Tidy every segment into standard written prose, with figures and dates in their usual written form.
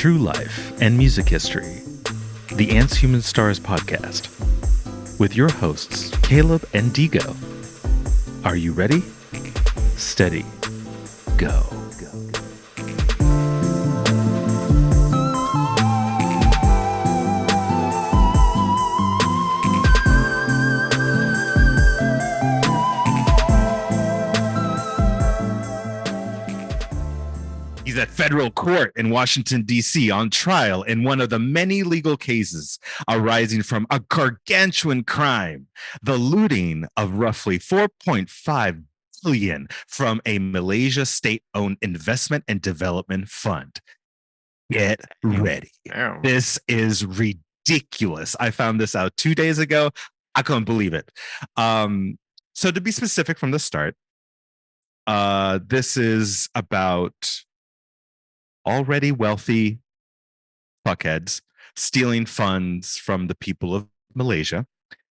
true life and music history, the Ants Human Stars podcast, with your hosts, Caleb and Digo. Are you ready? Steady. Go. He's at federal court in Washington, D.C. on trial in one of the many legal cases arising from a gargantuan crime, the looting of roughly $4.5 billion from a Malaysia state-owned investment and development fund. Get ready. This is ridiculous. I found this out 2 days ago. I couldn't believe it. So to be specific from the start, this is about already wealthy fuckheads stealing funds from the people of Malaysia.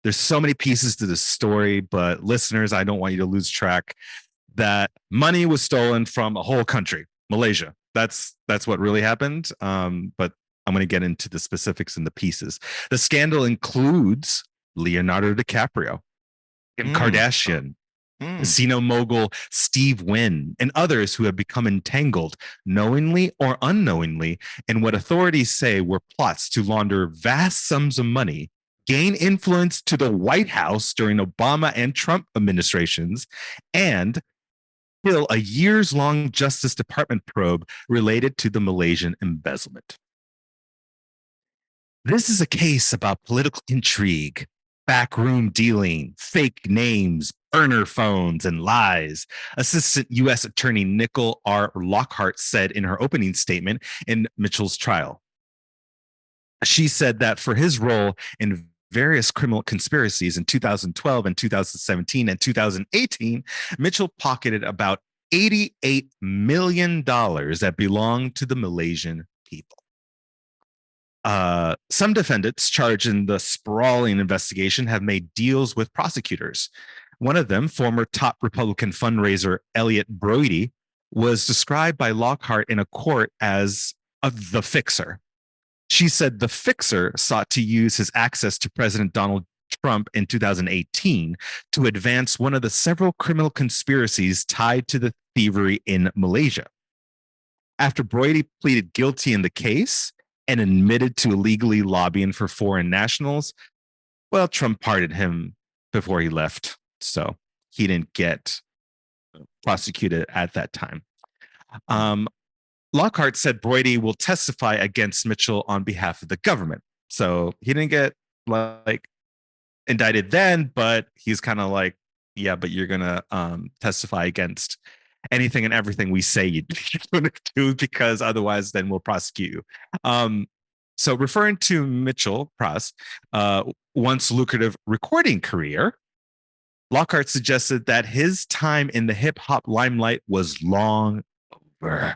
There's so many pieces to this story, but listeners, I don't want you to lose track that money was stolen from a whole country, Malaysia. That's what really happened. But I'm going to get into the specifics and the pieces. The scandal includes Leonardo DiCaprio, Kim Kardashian, casino mogul Steve Wynn, and others who have become entangled, knowingly or unknowingly, in what authorities say were plots to launder vast sums of money, gain influence to the White House during Obama and Trump administrations, and fill a years-long Justice Department probe related to the Malaysian embezzlement. This is a case about political intrigue, backroom dealing, fake names, burner phones, and lies, Assistant U.S. Attorney Nicole R. Lockhart said in her opening statement in Mitchell's trial. She said that for his role in various criminal conspiracies in 2012 and 2017 and 2018, Mitchell pocketed about $88 million that belonged to the Malaysian people. Some defendants charged in the sprawling investigation have made deals with prosecutors. One of them, former top Republican fundraiser Elliot Brody, was described by Lockhart in a court as the fixer. She said the fixer sought to use his access to President Donald Trump in 2018 to advance one of the several criminal conspiracies tied to the thievery in Malaysia. After Brody pleaded guilty in the case and admitted to illegally lobbying for foreign nationals, well, Trump pardoned him before he left, so he didn't get prosecuted at that time. Lockhart said Brody will testify against Mitchell on behalf of the government. So he didn't get indicted then, but he's kind of like, yeah, but you're going to testify against anything and everything we say you're going to do, because otherwise then we'll prosecute you. So referring to Mitchell Pras, once lucrative recording career, Lockhart suggested that his time in the hip-hop limelight was long over.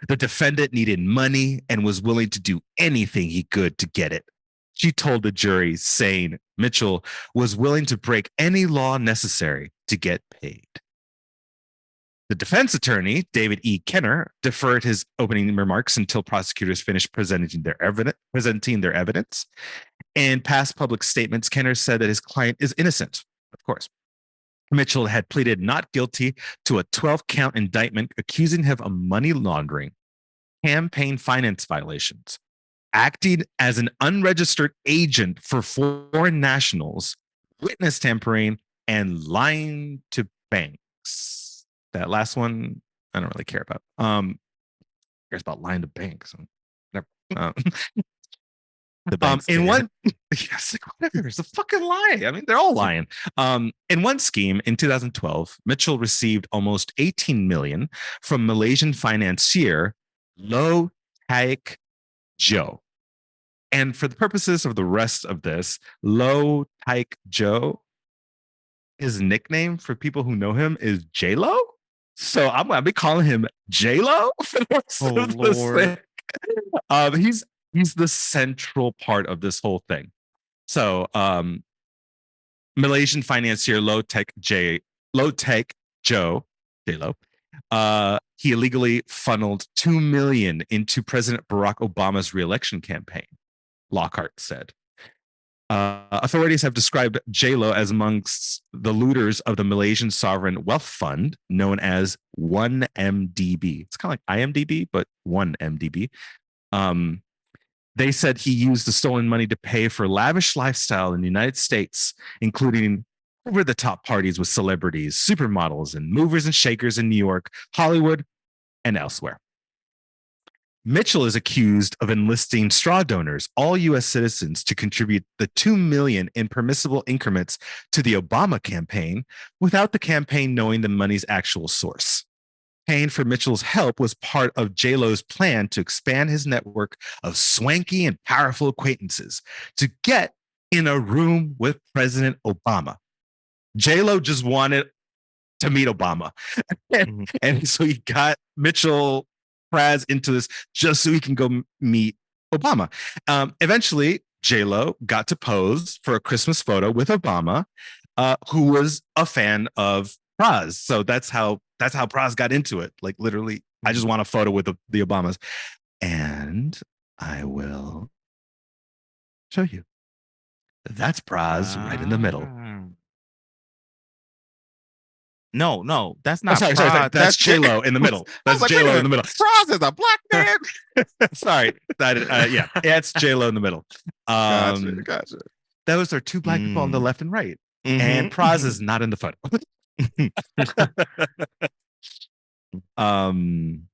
The defendant needed money and was willing to do anything he could to get it. She told the jury, saying Mitchell was willing to break any law necessary to get paid. The defense attorney, David E. Kenner, deferred his opening remarks until prosecutors finished presenting their evidence. In past public statements, Kenner said that his client is innocent, of course. Mitchell had pleaded not guilty to a 12-count indictment accusing him of money laundering, campaign finance violations, acting as an unregistered agent for foreign nationals, witness tampering, and lying to banks. That last one, I don't really care about. Cares about lying to banks. Never. The banks in one, yes, whatever. It's a fucking lie. I mean, they're all lying. In one scheme in 2012, Mitchell received almost $18 million from Malaysian financier Low Taek Joe. And for the purposes of the rest of this, Low Taek Joe, his nickname for people who know him is J-Lo. So I'm gonna be calling him J-Lo for the rest of this thing. He's the central part of this whole thing. So Malaysian financier Low Taek Joe, J-Lo, he illegally funneled $2 million into President Barack Obama's reelection campaign, Lockhart said. Authorities have described J-Lo as amongst the looters of the Malaysian Sovereign Wealth Fund, known as 1MDB. It's kind of like IMDb, but 1MDB. They said he used the stolen money to pay for lavish lifestyle in the United States, including over-the-top parties with celebrities, supermodels, and movers and shakers in New York, Hollywood, and elsewhere. Mitchell is accused of enlisting straw donors, all U.S. citizens, to contribute the $2 million in permissible increments to the Obama campaign without the campaign knowing the money's actual source. Paying for Mitchell's help was part of J-Lo's plan to expand his network of swanky and powerful acquaintances to get in a room with President Obama. J-Lo just wanted to meet Obama. And so he got Mitchell Pras into this just so he can go meet Obama. Eventually, J-Lo got to pose for a Christmas photo with Obama, who was a fan of Pras. So that's how Pras got into it. Like literally, I just want a photo with the Obamas. And I will show you. That's Pras right in the middle. No, that's not. Sorry. That's J-Lo in the middle. That's J-Lo in the middle. Pras is a black man. Sorry, yeah, it's J-Lo in the middle. Gotcha. Those are two black people on the left and right, and Pras is not in the photo. I'm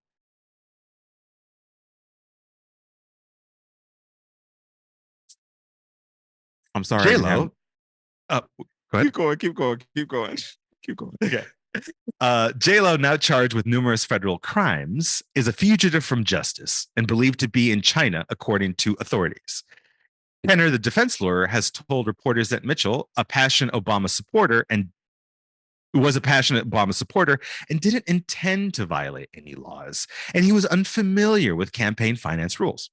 sorry. J-Lo. Keep going. Okay. J-Lo, now charged with numerous federal crimes, is a fugitive from justice and believed to be in China, according to authorities. Penner, the defense lawyer, has told reporters that Mitchell, was a passionate Obama supporter and didn't intend to violate any laws, and he was unfamiliar with campaign finance rules.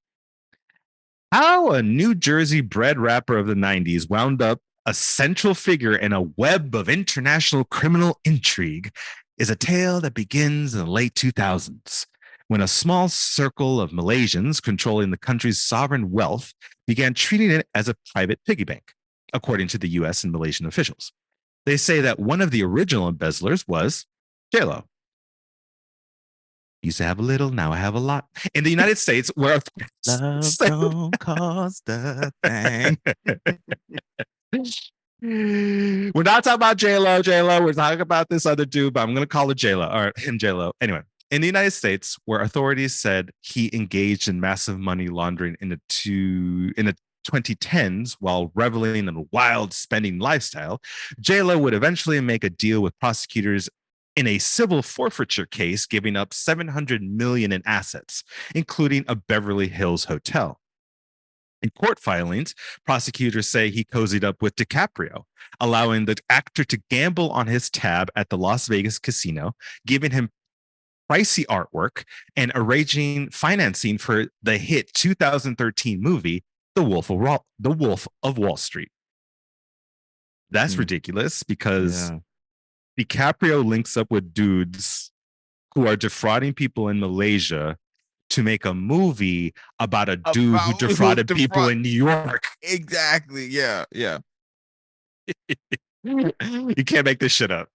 How a New Jersey bred rapper of the 90s wound up a central figure in a web of international criminal intrigue is a tale that begins in the late 2000s, when a small circle of Malaysians controlling the country's sovereign wealth began treating it as a private piggy bank, according to the US and Malaysian officials. They say that one of the original embezzlers was J-Lo. Used to have a little, now I have a lot. In the United States, where love don't cost a thing. We're not talking about J-Lo. We're talking about this other dude, but I'm going to call it J-Lo, or him J-Lo. Anyway, in the United States, where authorities said he engaged in massive money laundering in the 2010s while reveling in a wild spending lifestyle, J-Lo would eventually make a deal with prosecutors in a civil forfeiture case, giving up $700 million in assets, including a Beverly Hills hotel. In court filings, prosecutors say he cozied up with DiCaprio, allowing the actor to gamble on his tab at the Las Vegas casino, giving him pricey artwork, and arranging financing for the hit 2013 movie, The Wolf of Wall Street. That's ridiculous because DiCaprio links up with dudes who are defrauding people in Malaysia to make a movie about a dude who defrauded people in New York. Exactly. Yeah. You can't make this shit up.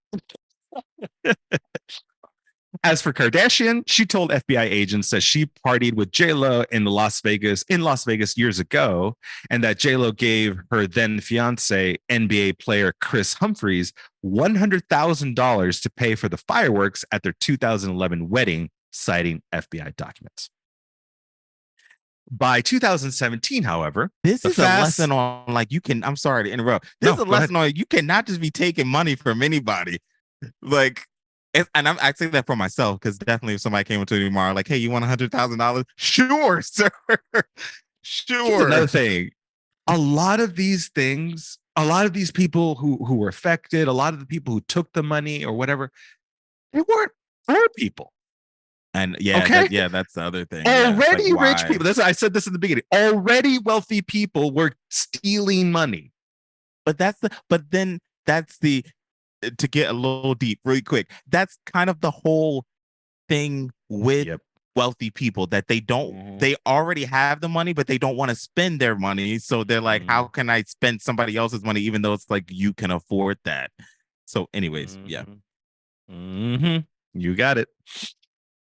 As for Kardashian, she told FBI agents that she partied with J-Lo in Las Vegas years ago, and that J-Lo gave her then fiance, NBA player Chris Humphries, $100,000 to pay for the fireworks at their 2011 wedding, citing FBI documents. By 2017, however, this is a lesson on, like, you can, I'm sorry to interrupt. This is a lesson on, you cannot just be taking money from anybody. Like, and I say that for myself, because definitely if somebody came into me tomorrow, like, hey, you want $100,000? Sure, sir. Sure. Here's another thing. A lot of these things, a lot of these people who were affected, a lot of the people who took the money or whatever, they weren't poor people. And that's the other thing. Already rich people. I said this in the beginning. Already wealthy people were stealing money. But then that's the, to get a little deep really quick, that's kind of the whole thing with Yep. wealthy people, that they already have the money, but they don't want to spend their money. So they're like, how can I spend somebody else's money, even though it's like you can afford that? So, anyways, yeah. You got it.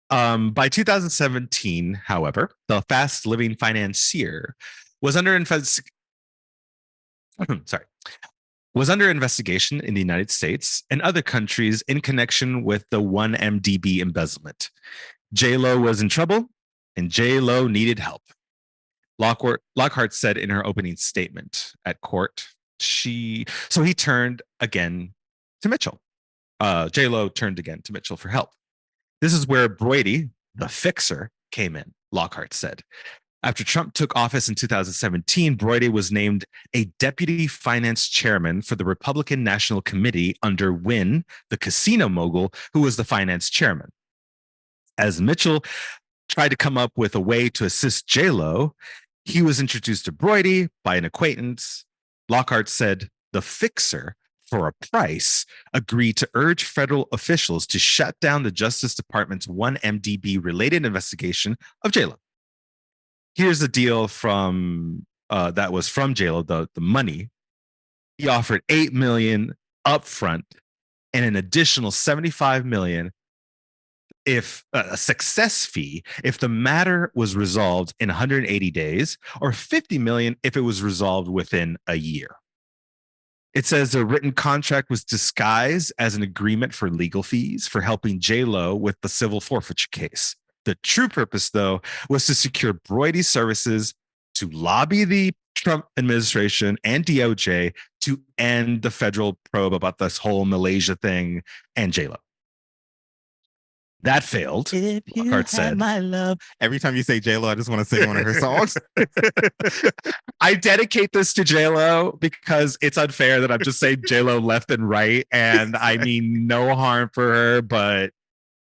By 2017, however, the fast living financier was under sorry, was under investigation in the United States and other countries in connection with the 1MDB embezzlement. J-Lo was in trouble, and J-Lo needed help. Lockhart said in her opening statement at court, he turned again to Mitchell. J-Lo turned again to Mitchell for help. This is where Brody, the fixer, came in, Lockhart said. After Trump took office in 2017, Brody was named a deputy finance chairman for the Republican National Committee under Wynn, the casino mogul, who was the finance chairman. As Mitchell tried to come up with a way to assist J-Lo, he was introduced to Brody by an acquaintance. Lockhart said the fixer, for a price, agreed to urge federal officials to shut down the Justice Department's 1MDB related investigation of J-Lo. Here's the deal from that was from J-Lo, the money. He offered $8 million upfront and an additional $75 million if a success fee if the matter was resolved in 180 days, or $50 million if it was resolved within a year. It says the written contract was disguised as an agreement for legal fees for helping J-Lo with the civil forfeiture case. The true purpose, though, was to secure Broidy's services to lobby the Trump administration and DOJ to end the federal probe about this whole Malaysia thing and J-Lo. That failed. If you Lockhart had said. my love. Every time you say J-Lo, I just want to sing one of her songs. I dedicate this to J-Lo because it's unfair that I'm just saying J-Lo left and right, and I mean no harm for her, but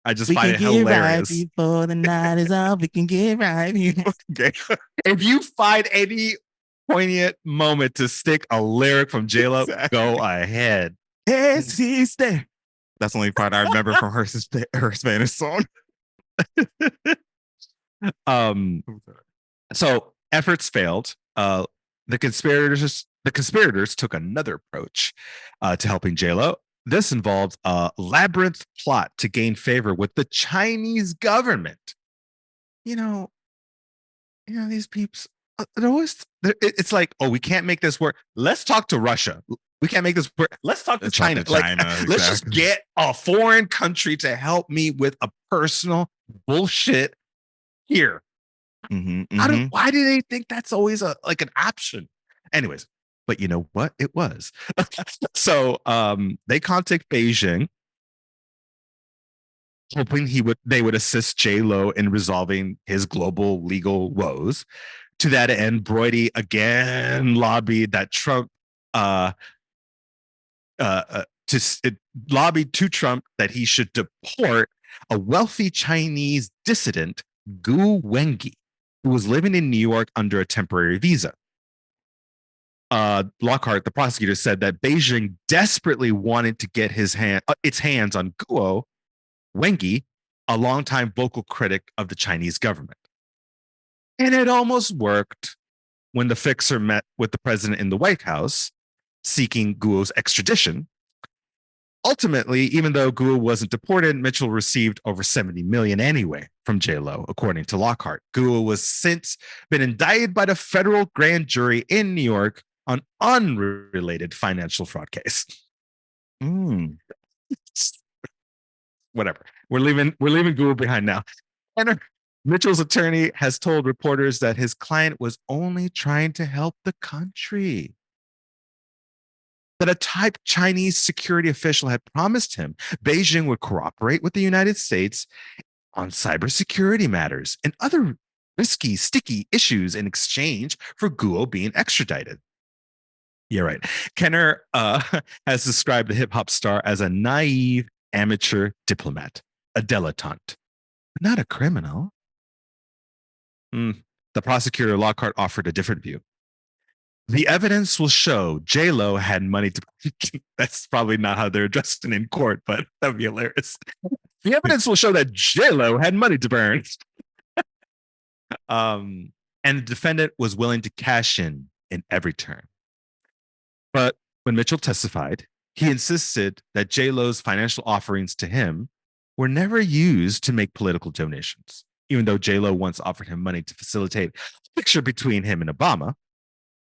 I just find it hilarious. Right before the night is up, we can get right before. If you find any poignant moment to stick a lyric from J-Lo, go ahead. Yes, he's there. That's the only part I remember from her Spanish song. So efforts failed. The conspirators took another approach to helping J-Lo. This involved a labyrinth plot to gain favor with the Chinese government. You know, these peeps, it's like, oh, we can't make this work. Let's talk to Russia. We can't make this work. Let's talk to China. Exactly. Let's just get a foreign country to help me with a personal bullshit here. Why do they think that's always an option? Anyways, but you know what? It was. So they contact Beijing, hoping they would assist J-Lo in resolving his global legal woes. To that end, Brody again lobbied that Trump lobbied to Trump that he should deport a wealthy Chinese dissident, Gu Wengi, who was living in New York under a temporary visa. Lockhart, the prosecutor, said that Beijing desperately wanted to get its hands on Guo Wengi, a longtime vocal critic of the Chinese government. And it almost worked when the fixer met with the president in the White House seeking Guo's extradition. Ultimately, even though Guo wasn't deported, Mitchell received over $70 million anyway from J-Lo, according to Lockhart. Guo was since been indicted by the federal grand jury in New York on unrelated financial fraud case. Whatever. We're leaving Guo behind now. And Mitchell's attorney has told reporters that his client was only trying to help the country. That a top Chinese security official had promised him Beijing would cooperate with the United States on cybersecurity matters and other risky, sticky issues in exchange for Guo being extradited. Yeah, right. Kenner has described the hip hop star as a naive amateur diplomat, a dilettante, not a criminal. The prosecutor Lockhart offered a different view. The evidence will show J-Lo had money to. That's probably not how they're addressed in court, but that'd be hilarious. The evidence will show that J-Lo had money to burn. Um, and the defendant was willing to cash in every turn. But when Mitchell testified, he insisted that J-Lo's financial offerings to him were never used to make political donations, even though J-Lo once offered him money to facilitate a picture between him and Obama.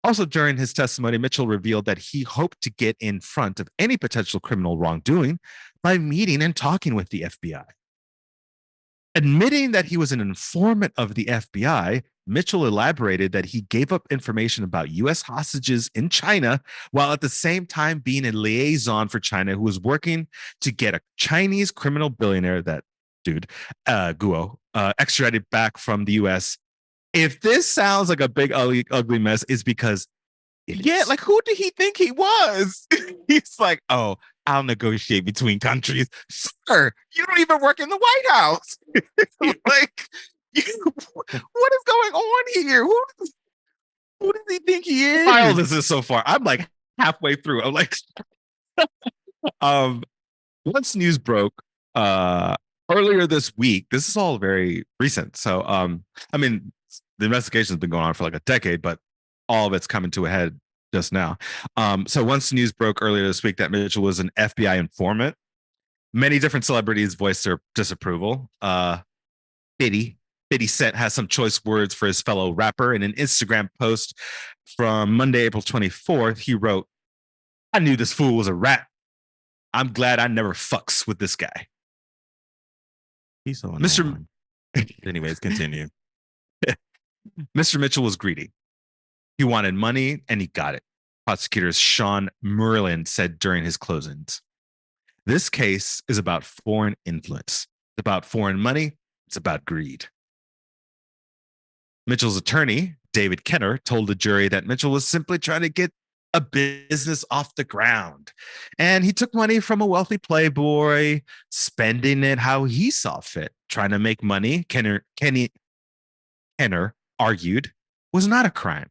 Also, during his testimony, Mitchell revealed that he hoped to get in front of any potential criminal wrongdoing by meeting and talking with the FBI. Admitting that he was an informant of the FBI, Mitchell elaborated that he gave up information about U.S. hostages in China while at the same time being a liaison for China who was working to get a Chinese criminal billionaire, that dude, Guo, extradited back from the U.S. If this sounds like a big, ugly mess, it's because yeah, like who did he think he was? He's like, oh, I'll negotiate between countries. Sir, you don't even work in the White House. Like, what is going on here? Who does he think he is? How old is this so far? I'm like halfway through. I'm like, once news broke earlier this week, this is all very recent. So, I mean, the investigation has been going on for like a decade, but all of it's coming to a head just now. So once news broke earlier this week that Mitchell was an FBI informant, many different celebrities voiced their disapproval. 50 Cent has some choice words for his fellow rapper. In an Instagram post from Monday, April 24th, he wrote, "I knew this fool was a rat. I'm glad I never fucks with this guy." He's so Mr. Anyways, continue. Mr. Mitchell was greedy. He wanted money and he got it. Prosecutor Sean Merlin said during his closings. This case is about foreign influence. It's about foreign money. It's about greed. Mitchell's attorney, David Kenner, told the jury that Mitchell was simply trying to get a business off the ground. And he took money from a wealthy playboy, spending it how he saw fit, trying to make money. Kenner argued was not a crime.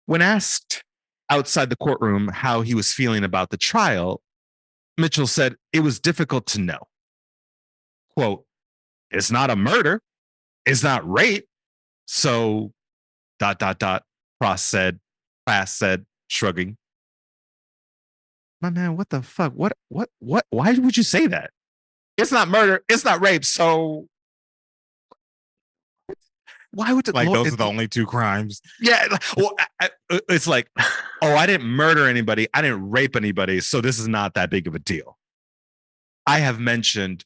When asked outside the courtroom how he was feeling about the trial, Mitchell said it was difficult to know. Quote, "It's not a murder. It's not rape. So, ... Pras said, shrugging. My man, what the fuck? What? Why would you say that? It's not murder. It's not rape. So, why would like those are the only two crimes? Yeah. Well, it's like, oh, I didn't murder anybody. I didn't rape anybody. So this is not that big of a deal. I have mentioned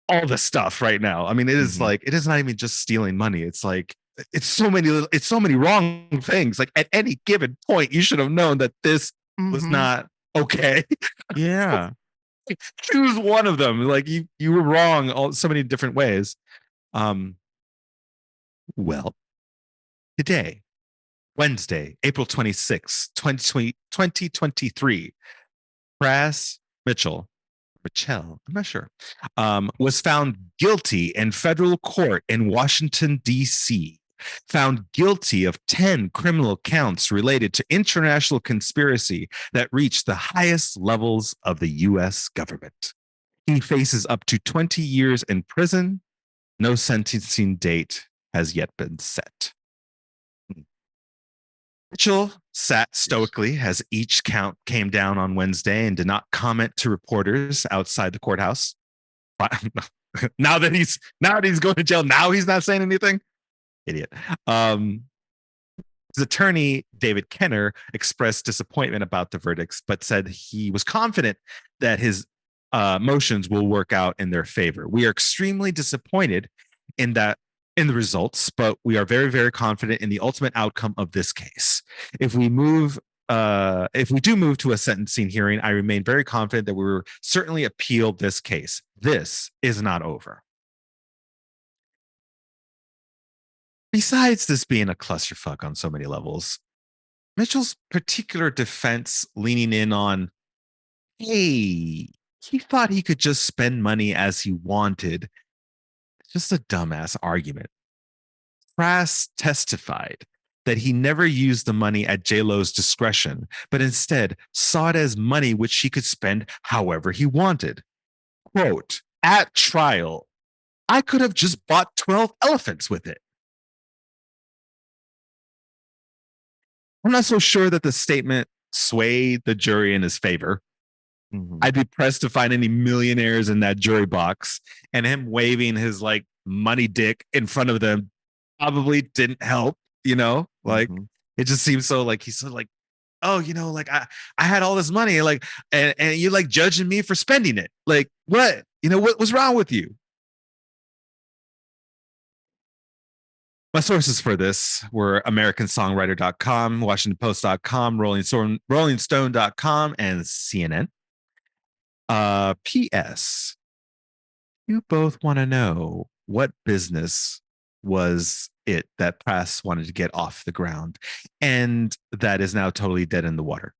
all the stuff right now. I mean, it is like, it is not even just stealing money. It's like, it's so many wrong things. Like at any given point, you should have known that this was not okay. Yeah. Choose one of them. Like you were wrong so many different ways. Well, today, Wednesday, April 26, 2023, Pras Michel, I'm not sure, was found guilty in federal court in Washington, D.C., found guilty of 10 criminal counts related to international conspiracy that reached the highest levels of the U.S. government. He faces up to 20 years in prison. No sentencing date has yet been set. Mitchell sat stoically as each count came down on Wednesday and did not comment to reporters outside the courthouse. Now that he's going to jail, now he's not saying anything. Idiot. His attorney, David Kenner, expressed disappointment about the verdicts, but said he was confident that his motions will work out in their favor. We are extremely disappointed in the results, but we are very, very confident in the ultimate outcome of this case. If we do move to a sentencing hearing, I remain very confident that we will certainly appeal this case. This is not over. Besides this being a clusterfuck on so many levels, Mitchell's particular defense leaning in on, hey, he thought he could just spend money as he wanted. Just a dumbass argument. Pras testified that he never used the money at J-Lo's discretion, but instead saw it as money which he could spend however he wanted. Quote, at trial, I could have just bought 12 elephants with it. I'm not so sure that the statement swayed the jury in his favor. Mm-hmm. I'd be pressed to find any millionaires in that jury box, and him waving his like money dick in front of them probably didn't help, you know? Like it just seems so like he's so like, oh, you know, like I had all this money, like, and you like judging me for spending it. Like, what? You know, what's wrong with you? My sources for this were AmericanSongwriter.com, WashingtonPost.com, RollingStone.com, and CNN. P.S. You both want to know what business was it that Pras wanted to get off the ground and that is now totally dead in the water?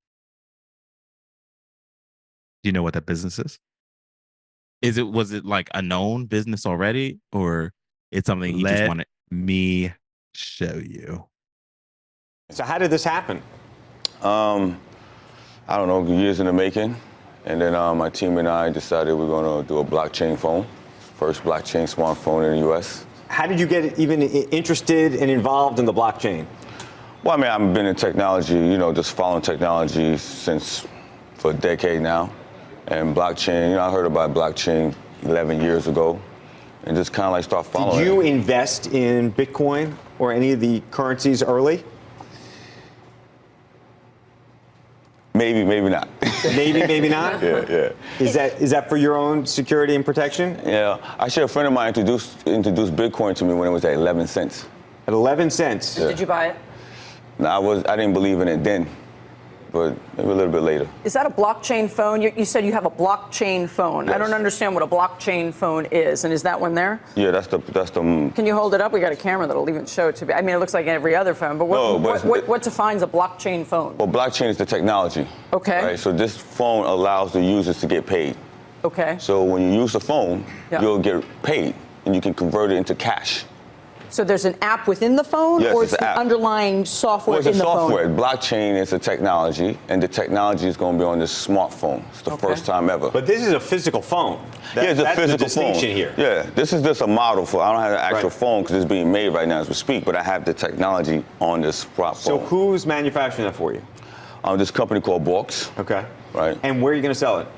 Do you know what that business is? Was it like a known business already, or it's something he just wanted? Me show you. So how did this happen? I don't know, years in the making. And then my team and I decided we're going to do a blockchain phone, first blockchain smartphone in the U.S. How did you get even interested and involved in the blockchain? Well, I mean, I've been in technology, you know, just following technology for a decade now. And blockchain, you know, I heard about blockchain 11 years ago and just kind of like start following. Did you invest in Bitcoin or any of the currencies early? Maybe, maybe not. Maybe not? Yeah. Is that for your own security and protection? Yeah. Actually, a friend of mine introduced Bitcoin to me when it was at 11 cents. At 11 cents? Yeah. Did you buy it? No, I didn't believe in it then, but maybe a little bit later. Is that a blockchain phone? You said you have a blockchain phone. Yes. I don't understand what a blockchain phone is. And is that one there? Yeah, that's the. Can you hold it up? We got a camera that'll even show it to me. I mean, it looks like every other phone, but what defines a blockchain phone? Well, blockchain is the technology. Okay. Right? So this phone allows the users to get paid. Okay. So when you use the phone, you'll get paid, and you can convert it into cash. So there's an app within the phone, yes, or it's the app. Underlying software in the software. phone? Blockchain is a technology, and the technology is going to be on this smartphone. It's the first time ever. But this is a physical phone. It's a physical the distinction phone. Here. Yeah, this is just a model for. I don't have an actual phone because it's being made right now as we speak, but I have the technology on this phone. So who's manufacturing that for you? This company called Borks. Okay. Right. And where are you going to sell it?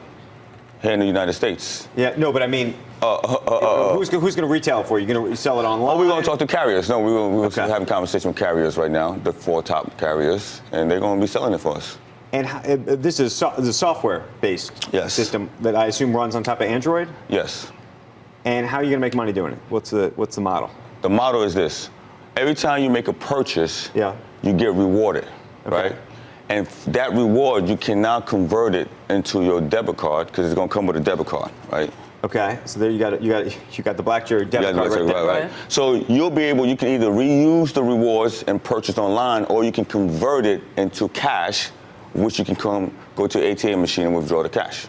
Here in the United States. Yeah, no, but I mean, who's going to retail it for you? You're going to sell it online? Oh, we're going to talk to carriers. No, we're having conversation with carriers right now, the 4 top carriers, and they're going to be selling it for us. And this is the software-based system that I assume runs on top of Android? Yes. And how are you going to make money doing it? What's the model? The model is this. Every time you make a purchase, you get rewarded, right? And that reward, you can now convert it into your debit card because it's going to come with a debit card, right? Okay, so there you got the Blackberry debit card right there. Right. So you can either reuse the rewards and purchase online, or you can convert it into cash, which you can go to an ATM machine and withdraw the cash.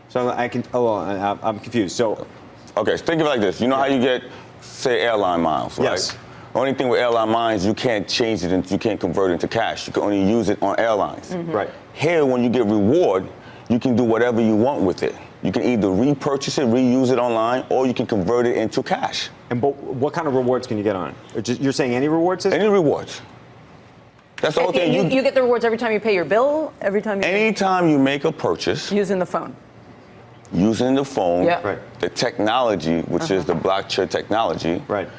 So I'm confused. So, okay, so think of it like this. You know how you get, say, airline miles, right? Yes. The only thing with airline miles, you can't change it and you can't convert it into cash. You can only use it on airlines. Mm-hmm. Right. Here, when you get reward, you can do whatever you want with it. You can either repurchase it, reuse it online, or you can convert it into cash. And what kind of rewards can you get on it? You're saying any rewards system? Any rewards. That's the whole thing. You get the rewards every time you pay your bill? Anytime you make a purchase. Using the phone. Using the phone. Yeah. Right. The technology, which is the blockchain technology. Right.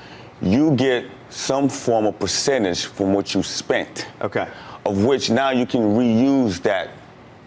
You get some form of percentage from what you spent. Okay. Of which now you can reuse that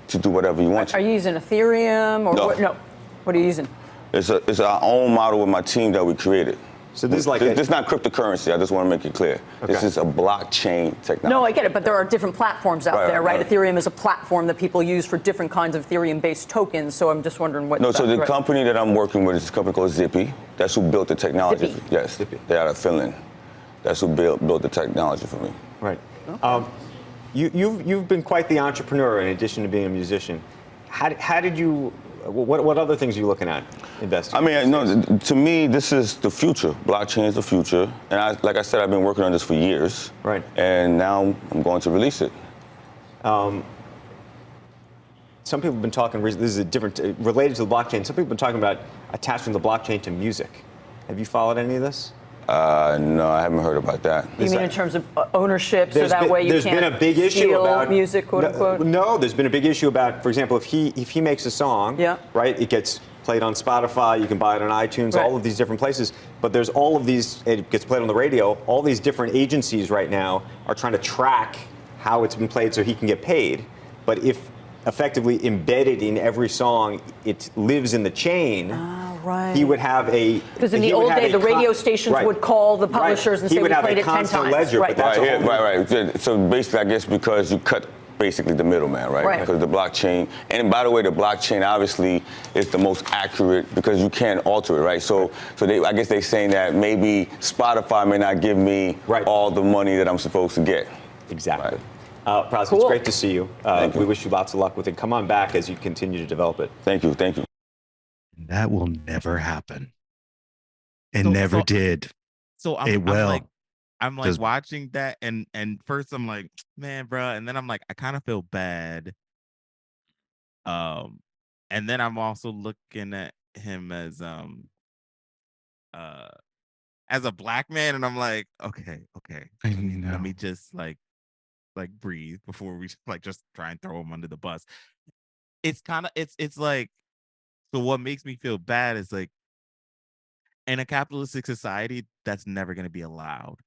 to do whatever you want to. Are you using Ethereum or what? No. What are you using? It's our own model with my team that we created. So this is like this is not cryptocurrency. I just want to make it clear. Okay. This is a blockchain technology. No, I get it, but there are different platforms out there, right? Ethereum is a platform that people use for different kinds of Ethereum-based tokens. So I'm just wondering what. No, so the company that I'm working with is a company called Zippy. That's who built the technology. Zippy. Yes, Zippy. They're out of Finland. That's who built the technology for me. Right. Okay. You've been quite the entrepreneur in addition to being a musician. How did you What other things are you looking at investing? I mean, no, to me, this is the future. Blockchain is the future. And like I said, I've been working on this for years. Right. And now I'm going to release it. Some people have been talking, this is a different, related to the blockchain, some people have been talking about attaching the blockchain to music. Have you followed any of this? No, I haven't heard about that. You mean in terms of ownership, so that way you can't been a big issue steal about music, quote unquote? No, there's been a big issue about, for example, if he makes a song, right, it gets played on Spotify, you can buy it on iTunes, all of these different places, but there's all of these, it gets played on the radio, all these different agencies right now are trying to track how it's been played so he can get paid. But if effectively embedded in every song, it lives in the chain. Right. He would have a because in the old day, the radio stations would call the publishers and say we played it 10 times. Ledger, right. Right. So basically, I guess because you cut basically the middleman, right? Because the blockchain, and by the way, the blockchain obviously is the most accurate because you can't alter it, right? So I guess they're saying that maybe Spotify may not give me all the money that I'm supposed to get. Exactly. Pras, it's great to see you. We wish you lots of luck with it. Come on back as you continue to develop it. Thank you. That will never happen. It never did. So it will. I'm like watching that, and first I'm like, man, bro, and then I'm like, I kind of feel bad. And then I'm also looking at him as a black man, and I'm like, okay, let me just like breathe before we just try and throw him under the bus. It's kind of it's like, so what makes me feel bad is like, in a capitalistic society, that's never going to be allowed.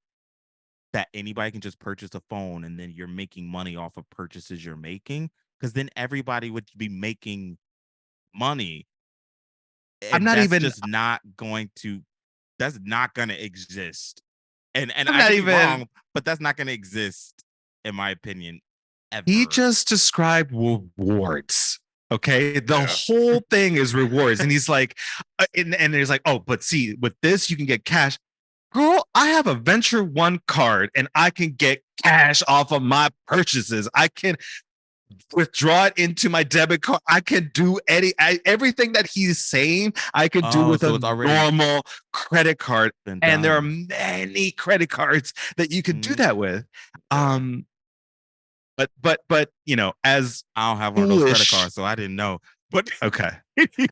That anybody can just purchase a phone and then you're making money off of purchases you're making, because then everybody would be making money. And that's not going to exist. And I'm not even wrong, but that's not going to exist, in my opinion, ever. He just described rewards. Okay, the whole thing is rewards, and he's like, and he's like, oh, but see, with this you can get cash. Girl, I have a Venture One card, and I can get cash off of my purchases. I can withdraw it into my debit card. I can do everything that he's saying. I could do with a normal credit card, and there are many credit cards that you could do that with. But you know, as I don't have one of those credit cards, so I didn't know. But okay,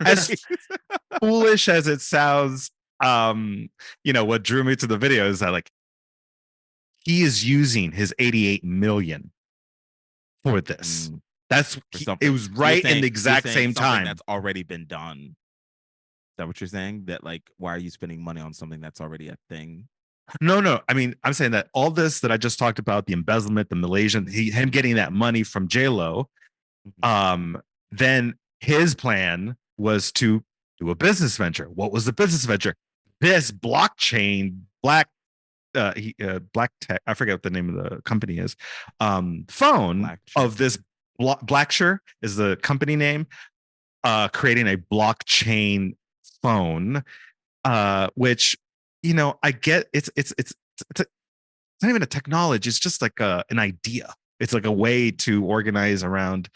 as foolish as it sounds, you know, what drew me to the video is that like he is using his 88 million for this. It was right in the exact same time. That's already been done. Is that what you're saying? That like, why are you spending money on something that's already a thing? No. I mean, I'm saying that all this that I just talked about, the embezzlement, the Malaysian, him getting that money from J-Lo, then his plan was to do a business venture. What was the business venture? This blockchain, black tech, I forget what the name of the company is, phone of this Blacksher is the company name, creating a blockchain phone, which, you know, I get it's not even a technology. It's just like an idea. It's like a way to organize around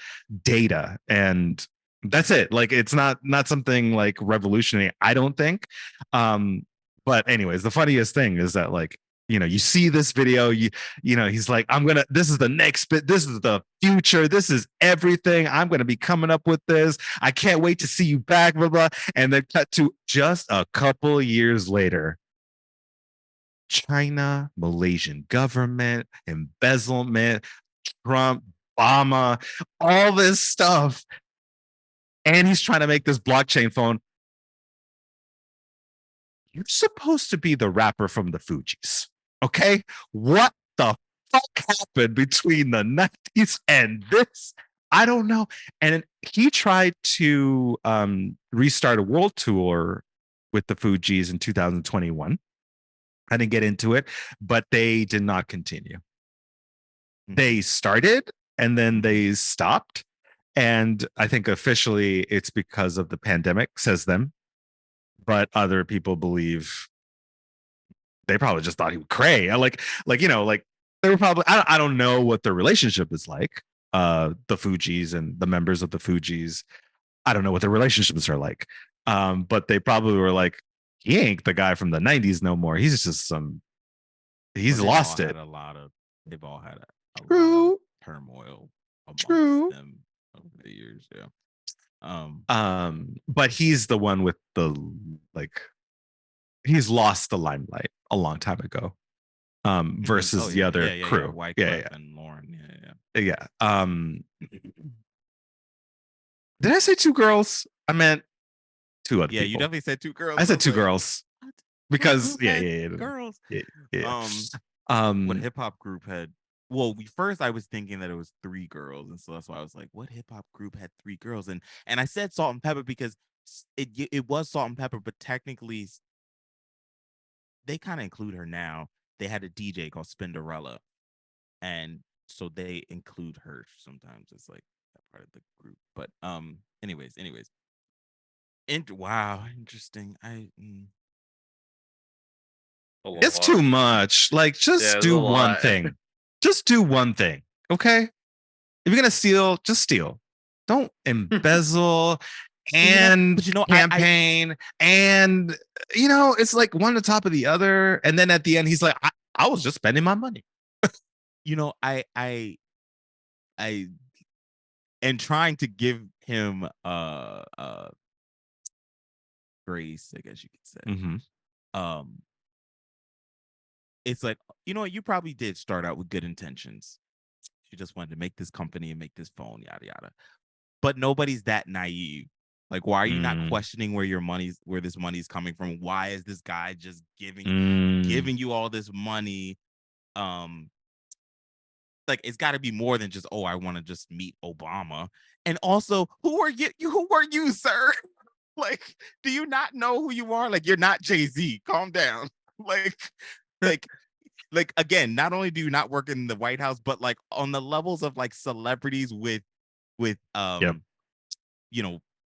data, and that's it. Like, it's not something like revolutionary, I don't think. But anyways, the funniest thing is that, like, you know, you see this video, you know, he's like, this is the next bit, this is the future, this is everything, I'm going to be coming up with this, I can't wait to see you back, blah, blah. And then cut to just a couple years later, China, Malaysian government, embezzlement, Trump, Obama, all this stuff. And he's trying to make this blockchain phone. You're supposed to be the rapper from the Fugees. Okay? What the fuck happened between the 90s and this? I don't know. And he tried to restart a world tour with the Fugees in 2021. I didn't get into it, but they did not continue. They started and then they stopped. And I think officially it's because of the pandemic, says them. But other people believe they probably just thought he was cray. Like, you know, like they were probably, I don't know what their relationship is like, the Fugees and the members of the Fugees. I don't know what their relationships are like. But they probably were like, he ain't the guy from the 90s no more. He's just he's lost it. They've all had a True. lot of turmoil amongst them over the years. Yeah. But he's the one with the he's lost the limelight a long time ago. Versus the other crew. Wycliffe and Lauren. Yeah. Did I say 2 girls? I meant 2 other people. You definitely said 2 girls. I said 2 girls. Because girls. Yeah. What hip hop group had? Well, first I was thinking that it was 3 girls, and so that's why I was like, what hip hop group had 3 girls? And I said Salt and Pepper because it was Salt and Pepper, but technically they kind of include her now. They had a DJ called Spinderella, and so they include her sometimes. It's like that part of the group. But anyways. Wow, interesting. It's too much. Like, just do one thing. Just do one thing. Okay? If you're gonna steal, just steal. Don't embezzle and campaign. And it's like one on top of the other. And then at the end, he's like, I was just spending my money. I am trying to give him grace, I guess you could say. Mm-hmm. It's like, you probably did start out with good intentions. You just wanted to make this company and make this phone, yada yada. But nobody's that naive. Like, why are you not questioning where this money's coming from? Why is this guy just giving you all this money? Like, it's got to be more than just, I want to just meet Obama. And also, who are you, sir? Like, do you not know who you are? Like, you're not Jay-Z. Calm down. Like again, not only do you not work in the White House, but like on the levels of like celebrities with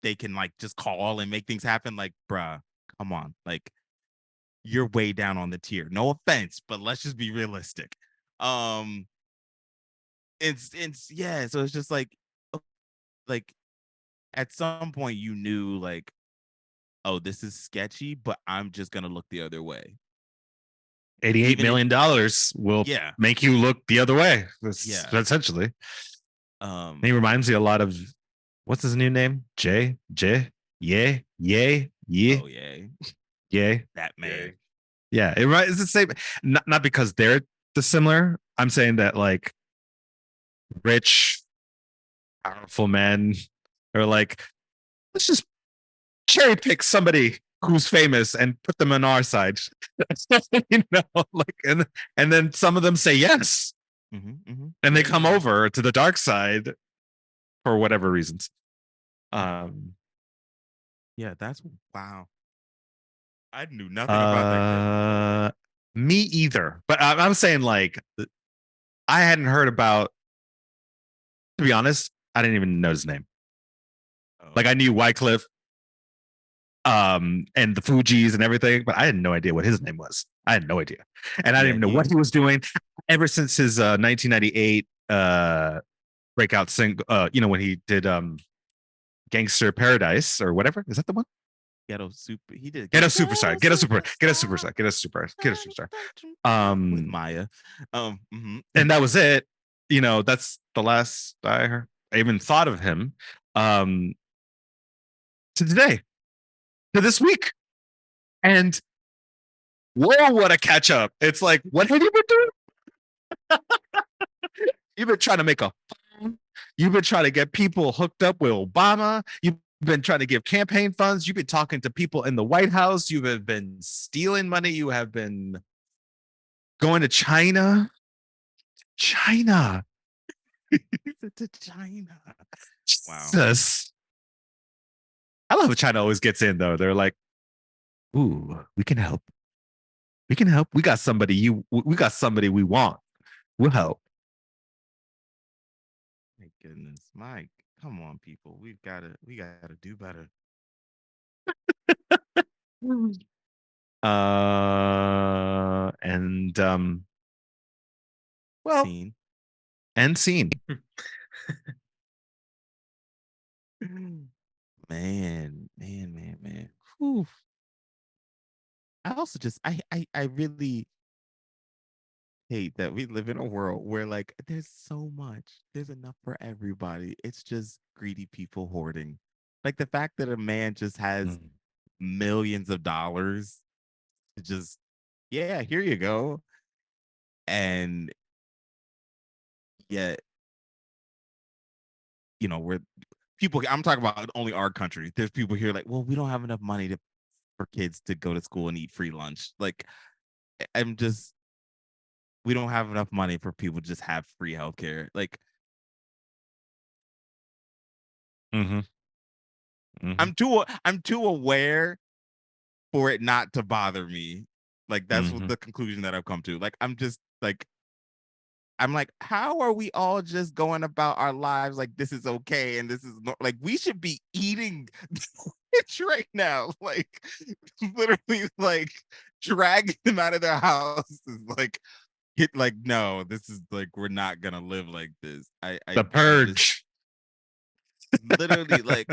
they can like just call and make things happen. Like, bruh, come on. Like, you're way down on the tier. No offense, but let's just be realistic. It's yeah, so it's just like at some point you knew like, oh, this is sketchy, but I'm just gonna look the other way. $88 million will make you look the other way. Essentially. He reminds me a lot of, what's his new name? Jay? Oh, yeah. That man. Yeah, it's the same. Not because they're dissimilar. I'm saying that like rich, powerful men are like, let's just cherry pick somebody who's famous and put them on our side. And then some of them say yes. And they come over to the dark side for whatever reasons. Yeah, that's wow. I knew nothing about that. Me either. But I'm saying like, I hadn't heard about, to be honest, I didn't even know his name. Like, I knew Wycliffe and the Fugees and everything, but I had no idea what his name was. I had no idea. And I didn't even know what he was doing ever since his 1998 breakout single, when he did Gangster Paradise or whatever. Is that the one? He did Ghetto Superstar. With Maya. And that was it. That's the last I heard. I even thought of him. To today. To this week. And whoa, what a catch up. It's like, what have you been doing? You've been trying to make a phone. You've been trying to get people hooked up with Obama. You've been trying to give campaign funds. You've been talking to people in the White House. You have been stealing money. You have been going to China. To China. Wow. Jesus. I love how China always gets in, though. They're like, ooh, we can help. We can help. We got somebody we want. We'll help. My goodness, Mike. Come on, people. We gotta do better. Scene. And scene. Man. Whew. I also just I really hate that we live in a world where like there's so much, there's enough for everybody. It's just greedy people hoarding. Like the fact that a man just has millions of dollars to just, yeah, here you go. And yet, we're people, I'm talking about only our country. There's people here like, well, we don't have enough money for kids to go to school and eat free lunch. Like, I'm just, we don't have enough money for people to just have free healthcare. Like, I'm too aware for it not to bother me. Like, that's what the conclusion that I've come to. Like, I'm like, how are we all just going about our lives like this is okay and this is like we should be eating rich right now, like literally like dragging them out of their houses, like no, this is like we're not gonna live like this. The purge. Literally, like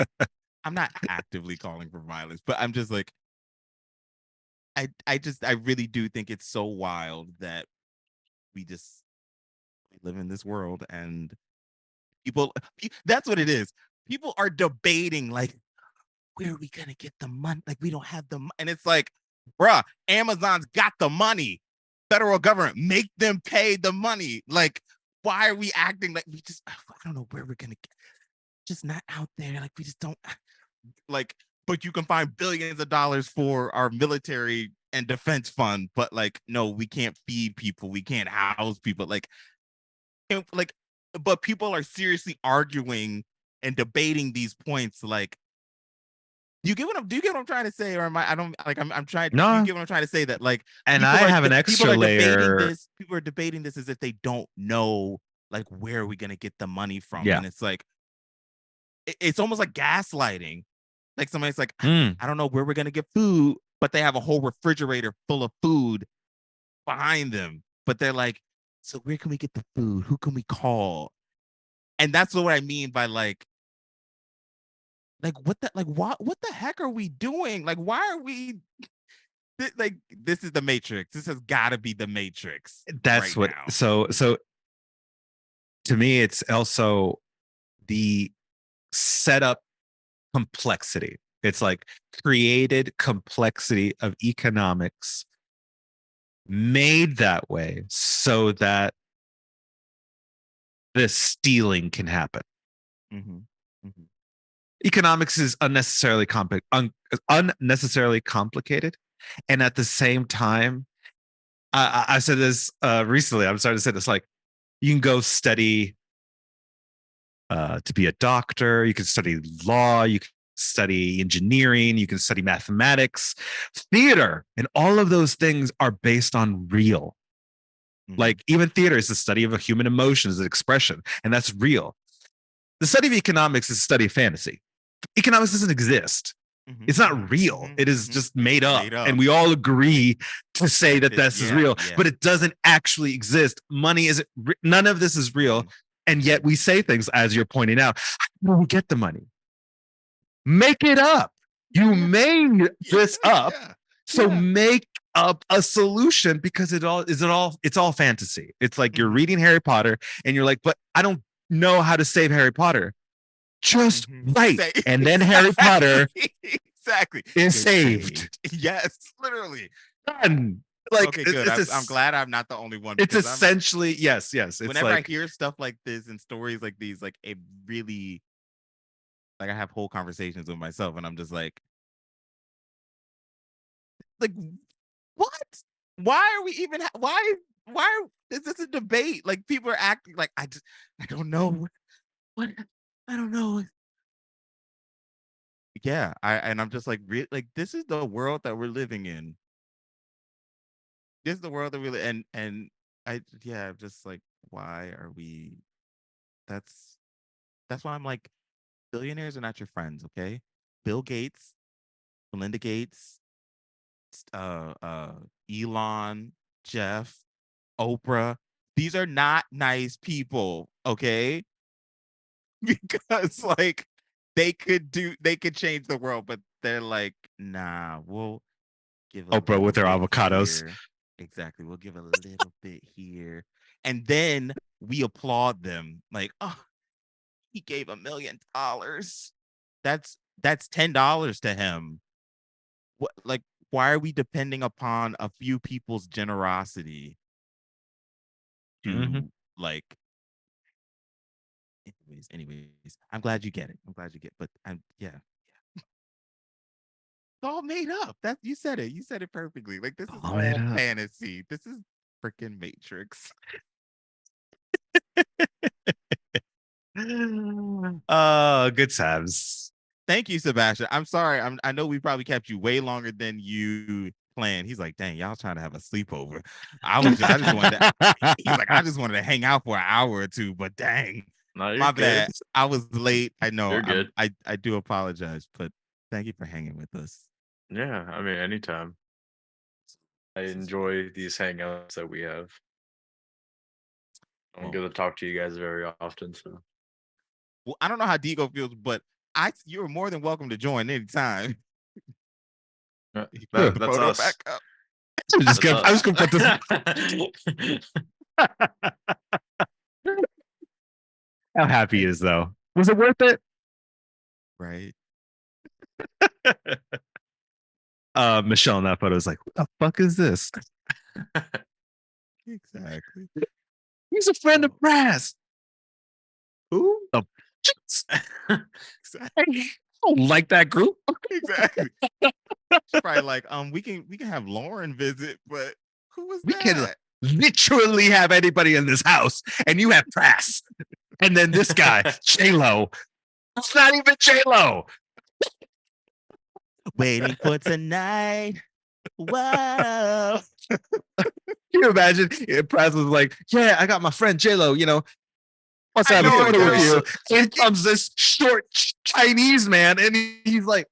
I'm not actively calling for violence, but I'm just like I really do think it's so wild that we live in this world and that's what it is. People are debating like, where are we gonna get the money? Like we don't have the money. And it's like, bruh, Amazon's got the money. Federal government, make them pay the money. Like, why are we acting like I don't know where we're gonna get, just not out there. Like we just don't like, but you can find billions of dollars for our military and defense fund, but like, no, we can't feed people, we can't house people. Like, but people are seriously arguing and debating these points. Like, do you get what I'm trying to say? Or am I don't like I'm trying no. Do you get what I'm trying to say? That like, and I have an extra layer. People are debating this as if they don't know like where are we gonna get the money from? Yeah. And it's like it's almost like gaslighting. Like somebody's like, I don't know where we're gonna get food, but they have a whole refrigerator full of food behind them. But they're like, so where can we get the food? Who can we call? And that's what I mean by like what the heck are we doing? Like, why are we like this is the Matrix? This has got to be the Matrix. That's right what now. So to me, it's also the setup complexity. It's like created complexity of economics made that way so that the stealing can happen. Economics is unnecessarily complicated, and at the same time, I said this recently. I'm starting to say this. Like, you can go study to be a doctor. You can study law. You can study engineering. You can study mathematics, theater, and all of those things are based on real. Like, even theater is the study of a human emotions and expression, and that's real. The study of economics is a study of fantasy. Economics doesn't exist. It's not real. It is just made up. And we all agree to say that this is real, but it doesn't actually exist. Money isn't, none of this is real. And yet we say things, as you're pointing out, I don't get the money. Make it up. You made this up. So make up a solution, because it's all fantasy. It's like you're reading Harry Potter and you're like, but I don't know how to save Harry Potter. Just write. And then Harry Potter is saved. Yes, literally. Done. Like, okay, good. I'm glad I'm not the only one. It's essentially, yes. It's whenever like, I hear stuff like this and stories like these, like it really, like I have whole conversations with myself and I'm just like what? Why are we even, why is this a debate? Like people are acting like, I don't know. What? I don't know. Yeah, I'm just like, like this is the world that we're living in. This is the world that we live and I'm just like, why are we? That's why I'm like, billionaires are not your friends, okay? Bill Gates, Melinda Gates, Elon, Jeff, Oprah. These are not nice people, okay? Because like they could change the world, but they're like, nah, we'll give a Oprah with their little bit avocados. here. Exactly. We'll give a little bit here. And then we applaud them. Like, oh, he gave $1 million. That's $10 to him. What, like, why are we depending upon a few people's generosity to like anyways, I'm glad you get it. But yeah. It's all made up. That you said it. You said it perfectly. Like this is all fantasy. This is freaking Matrix. Good times. Thank you, Sebastian. I'm sorry. I know we probably kept you way longer than you planned. He's like, dang, y'all trying to have a sleepover. I just wanted to, he's like, I just wanted to hang out for an hour or two, but dang. No, my bad. I was late. I know. You're good. I do apologize, but thank you for hanging with us. Yeah, I mean, anytime. I enjoy these hangouts that we have. I'm going to talk to you guys very often. So, well, I don't know how Digo feels, but you're more than welcome to join anytime. That's us. Back up. I was gonna put this. How happy he is though. Was it worth it? Right. Michelle in that photo is like, what the fuck is this? Exactly. He's a friend of Pras. Who? Oh, I don't like that group. Exactly. Probably like, we can have Lauren visit, but who was we that? Can literally have anybody in this house, and you have Pras, and then this guy, J-Lo. It's not even J-Lo. Waiting for tonight. Wow. Can you imagine if Pras was like, yeah, I got my friend J-Lo, you know, what's having a photo with you? In comes this short Chinese man, and he's like,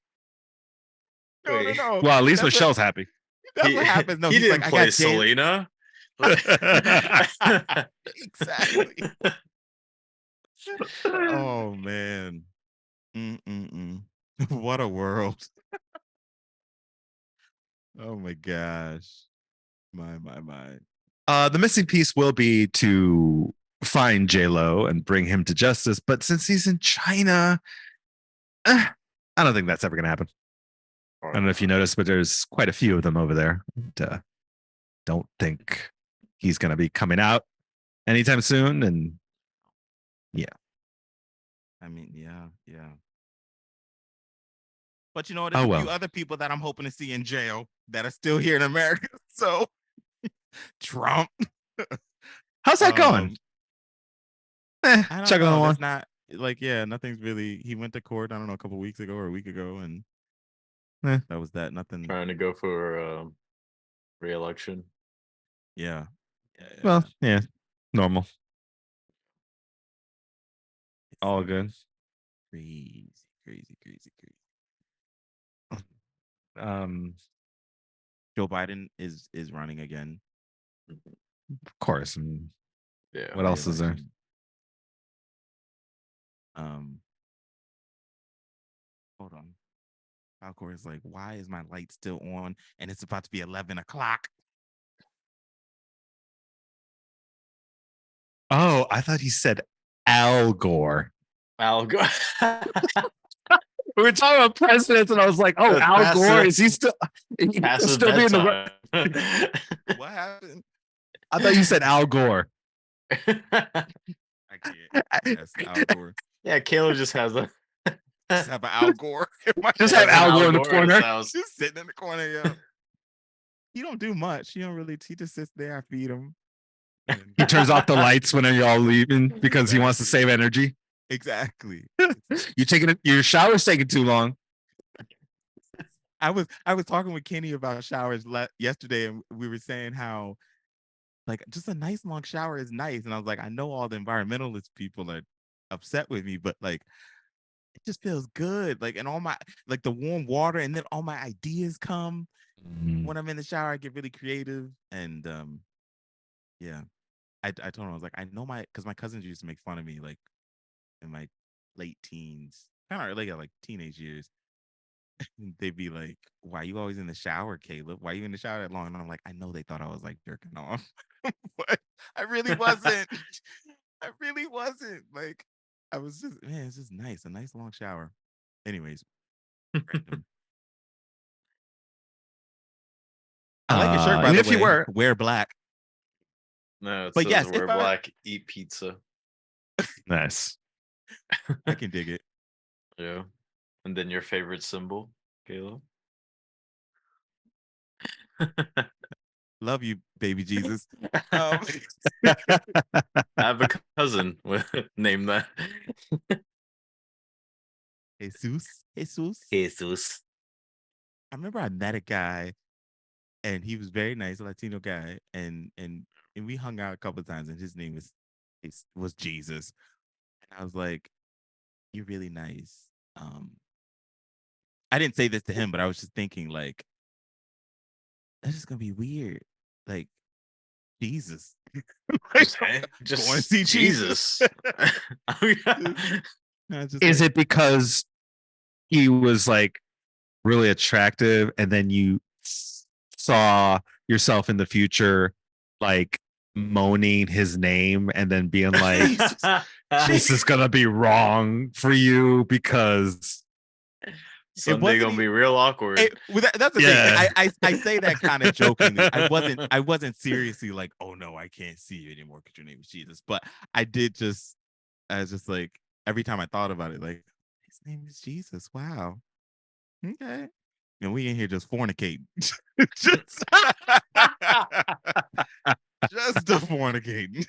no. Well, at least Michelle's happy. That's what happens. No, he didn't like, play Selena. Exactly. Oh man. What a world. Oh my gosh. My. The missing piece will be to find J-Lo and bring him to justice, but since he's in China, I don't think that's ever going to happen. I don't know if you noticed, but there's quite a few of them over there. And, don't think he's going to be coming out anytime soon. And yeah. I mean, yeah. But you know what? There's a few other people that I'm hoping to see in jail that are still here in America. So Trump. How's that going? Chugging along. It's not like, nothing's really. He went to court, I don't know, a couple weeks ago or a week ago, and that was that. Nothing. Trying to go for re-election. Yeah. Well, normal. All good. Crazy. Joe Biden is running again. Of course. Yeah. What else is there? Hold on. Falcor is like, why is my light still on? And it's about to be 11 o'clock. Oh, I thought he said Al Gore. Al Gore. We were talking about presidents, and I was like, "Oh, Al Gore is he still being the?" What happened? I thought you said Al Gore. I can't. Yes, Al Gore. Yeah, Caleb just has a. Just have an Al Gore. Just have Al Gore in the corner. Just sitting in the corner. Yeah. He don't do much. He don't really. He just sits there. I feed him. He turns off the lights when you're all leaving because he wants to save energy. Exactly. Your shower's taking too long. I was talking with Kenny about showers yesterday, and we were saying how like just a nice long shower is nice. And I was like, I know all the environmentalist people are upset with me, but like it just feels good. Like, and all my like the warm water, and then all my ideas come when I'm in the shower. I get really creative, and yeah. I told him, I was like, I know because my cousins used to make fun of me like in my late teens kind of early, like teenage years. They'd be like, "Why you always in the shower, Caleb? Why you in the shower that long?" And I'm like, "I know they thought I was like jerking off, but I really wasn't. I really wasn't. Like, I was just, man, it's just nice, a nice long shower." Anyways, random. I like your shirt, by the if way. you were, Wear black. No, it But says yes, wear if I black, eat pizza. nice. I can dig it. Yeah. And then your favorite symbol, Caleb? Love you, baby Jesus. Um, I have a cousin with name that. Jesus. Jesus. I remember I met a guy, and he was very nice, a Latino guy, and we hung out a couple of times, and his name was Jesus, and I was like, "You're really nice." I didn't say this to him, but I was just thinking, like, that's just gonna be weird, like Jesus. Just going to see Jesus. Is it because he was like really attractive, and then you saw yourself in the future like moaning his name and then being like, this is gonna be wrong for you because Sunday gonna be real awkward. That's the thing. I say that kind of jokingly. I wasn't seriously like, "Oh no, I can't see you anymore because your name is Jesus." But I was just like, every time I thought about it, like, his name is Jesus. Wow. Okay. And we in here just fornicating. just the fornicating.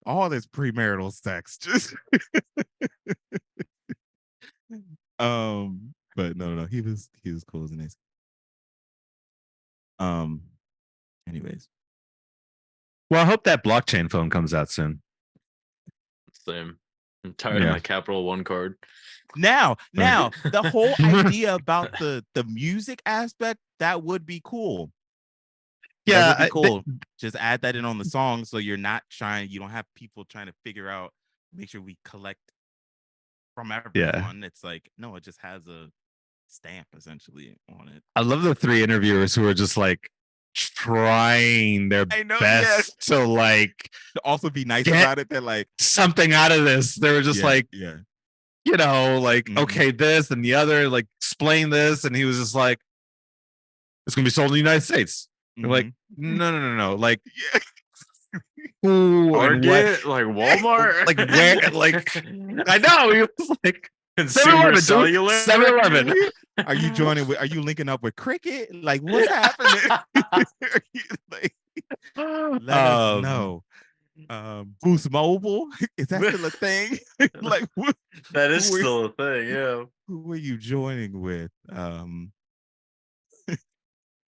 All this premarital sex. Just but no, he was cool as a nice. Anyways. Well, I hope that blockchain phone comes out soon. Same. I'm tired of my Capital One card. Now, the whole idea about the music aspect, that would be cool. Yeah, that would be cool. Just add that in on the song, so you don't have people trying to figure out, make sure we collect from everyone. Yeah. It's like, no, it just has a stamp essentially on it. I love the 3 interviewers who are just like trying their best to like to also be nice about it. They're like something out of this. They were just like, you know, like, okay, this and the other, like explain this. And he was just like, it's gonna be sold in the United States. Like, no. Like, Target, like Walmart, like where, like I know he was like Consumer Cellular, 7-Eleven. Are you joining with? Are you linking up with Cricket? Like, what's happening? Like, let us know. Boost Mobile, is that still a thing? Like, that is still a thing. Yeah. Who are you joining with?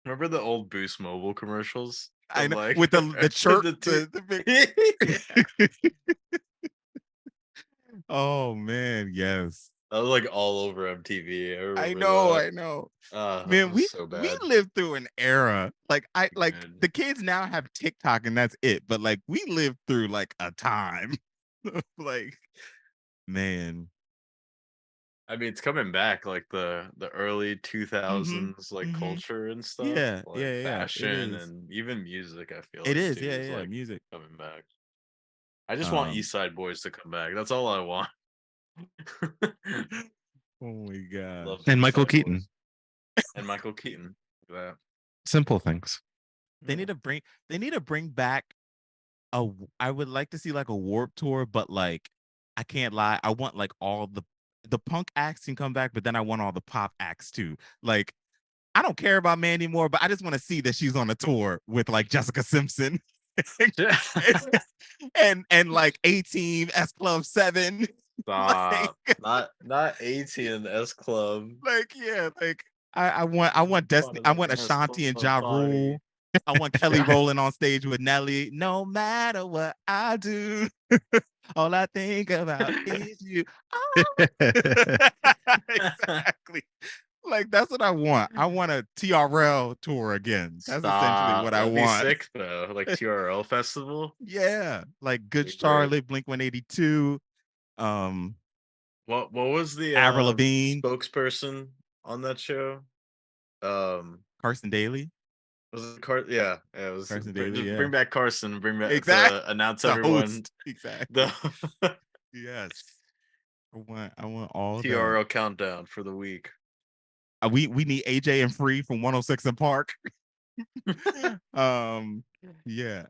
Remember the old Boost Mobile commercials? I know, like, with the chirp. Oh man, yes. That was like all over MTV. I know. Man, we lived through an era. Like the kids now have TikTok and that's it. But like we lived through like a time. Like, man. I mean, it's coming back, like the early 2000s, like culture and stuff. Yeah, like fashion and even music. I feel it like is. too, Yeah, like music coming back. I just want East Side Boys to come back. That's all I want. Oh my god! And Michael Keaton. And Michael Keaton. Yeah. Simple things. They need to bring back I would like to see like a Warped Tour, but like I can't lie, I want like all the punk acts can come back, but then I want all the pop acts too. Like, I don't care about Mandy Moore, but I just want to see that she's on a tour with like Jessica Simpson and like A-Team, S Club 7. Stop. Like, not A-Team, S Club. Like, yeah, like I want Destiny, I want Ashanti and Ja Rule. I want Kelly rolling on stage with Nelly. No matter what I do, all I think about is you. Oh. Exactly. Like, that's what I want. I want a TRL tour again. That's essentially what I want. Sick though, like TRL festival. Yeah, like Good Charlotte, Blink 182. What was the Avril Lavigne, spokesperson on that show? Carson Daly. Was it Carson? Yeah, it was. Carson Daly, Just yeah. bring back Carson. Bring back Exactly. to announce The everyone. host. Exactly. Yes. I want all TRL countdown for the week. We need AJ and Free from 106 and Park. Yeah,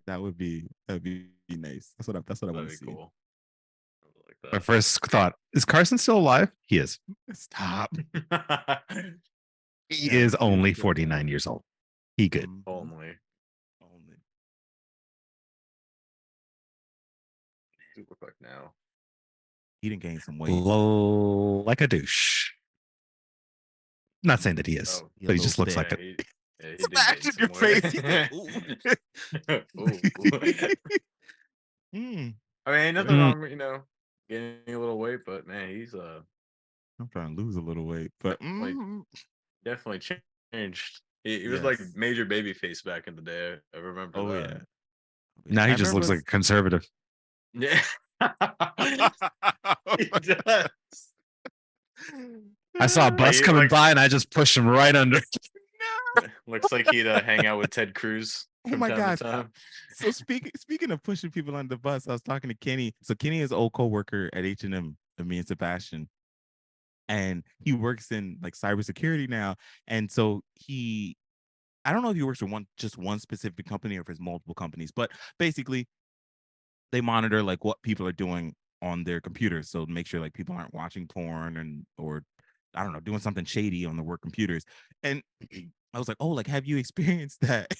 that would be nice. That's what I want to see. Cool. Like that. My first thought is Carson still alive? He is. Stop. He is only 49 years old. He good. Only. Super quick now. He didn't gain some weight. Like a douche. Not saying that he is, but he just looks like it. Smash in your face. I mean, ain't nothing wrong, gaining a little weight, but man, he's I'm trying to lose a little weight, but definitely changed. He was like major baby face back in the day. I remember that. Yeah. Now he just looks like a conservative. Yeah. He does. I saw a bus coming by and I just pushed him right under. Looks like he'd hang out with Ted Cruz. Oh my gosh. So speaking of pushing people on the bus, I was talking to Kenny. So Kenny is an old coworker at H&M, me and Sebastian. And he works in like cybersecurity now. And so I don't know if he works for just one specific company or if it's multiple companies, but basically they monitor like what people are doing on their computers. So make sure like people aren't watching porn or I don't know, doing something shady on the work computers. And I was like, oh, like, have you experienced that?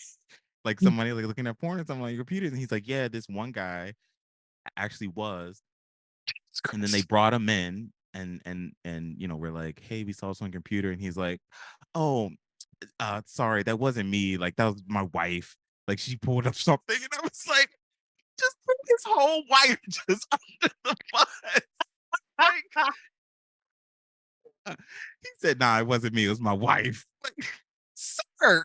Like somebody like looking at porn or something on your computers? And he's like, yeah, this one guy actually was. And then they brought him in and we're like, hey, we saw this on computer. And he's like, oh, sorry, that wasn't me. Like, that was my wife. Like, she pulled up something. And I was like, just put his whole wife just under the bus. Like, he said, nah, it wasn't me. It was my wife. Like, sir,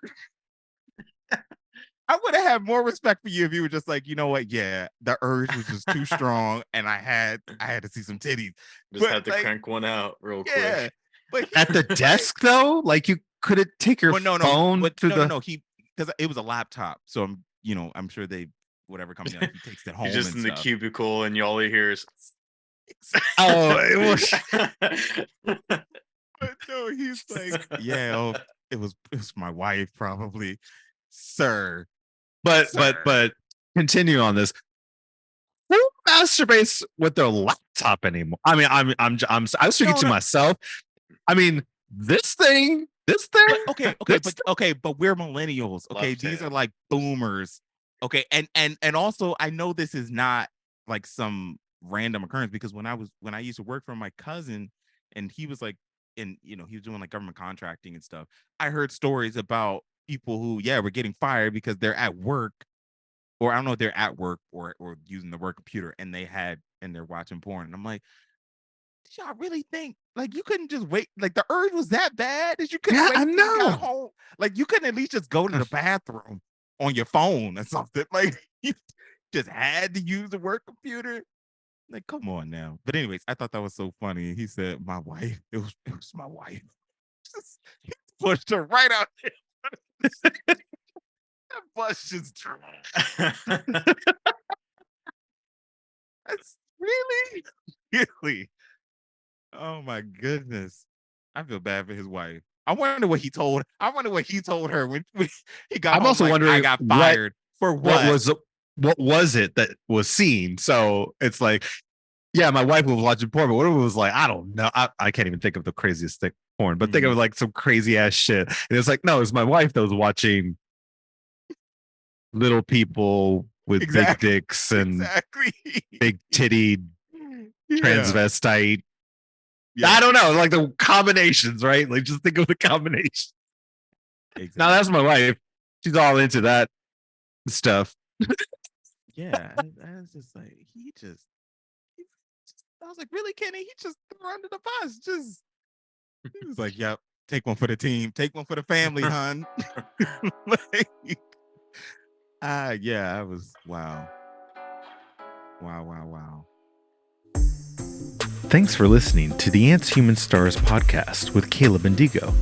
I would have had more respect for you if you were just like, you know what? Yeah, the urge was just too strong, and I had to see some titties. Just had to crank one out real quick. But at the desk though, like you couldn't take your phone to the. No, because it was a laptop, so I'm sure whatever company like, he takes it home. He's just in the cubicle, and all you hear is. Oh, it was. But no, he's like, yeah, it was my wife probably, sir. But continue on this. Who masturbates with their laptop anymore? I mean, I was speaking to myself. I mean, this thing. Okay, but we're millennials. Okay, these are like boomers. Okay, and also I know this is not like some random occurrence because when I used to work for my cousin and he was like he was doing like government contracting and stuff, I heard stories about people who were getting fired because they're at work, or I don't know if they're at work or using the work computer and they're watching porn. And I'm like, did y'all really think like you couldn't just wait? Like the urge was that bad that you couldn't wait until you got home? Like you couldn't at least just go to the bathroom on your phone or something? Like you just had to use the work computer. Like, come on now. But anyways, I thought that was so funny. He said, my wife. It was my wife. He pushed her right out there. That bus just That's really. Oh my goodness. I feel bad for his wife. I wonder what he told her when he got home. I'm also wondering I got fired for what? What was it that was seen? So it's like, yeah, my wife was watching porn, but what if it was like, I don't know. I can't even think of the craziest thing porn, but think of like some crazy ass shit. And it's like, no, it's my wife that was watching little people with big dicks and big titty transvestite. Yeah. I don't know, like the combinations, right? Like just think of the combination. Exactly. Now that's my wife. She's all into that stuff. Yeah, I was just like, I was like, really, Kenny? He just threw her under the bus. He was like, yep, take one for the team, take one for the family, hun. I was wow. Wow. Thanks for listening to the Ants Human Stars podcast with Caleb and Digo.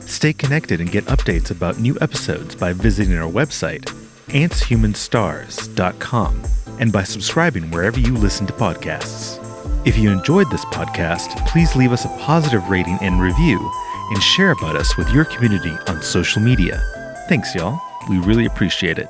Stay connected and get updates about new episodes by visiting our website, antshumanstars.com, and by subscribing wherever you listen to podcasts. If you enjoyed this podcast, please leave us a positive rating and review, and share about us with your community on social media. Thanks, y'all. We really appreciate it.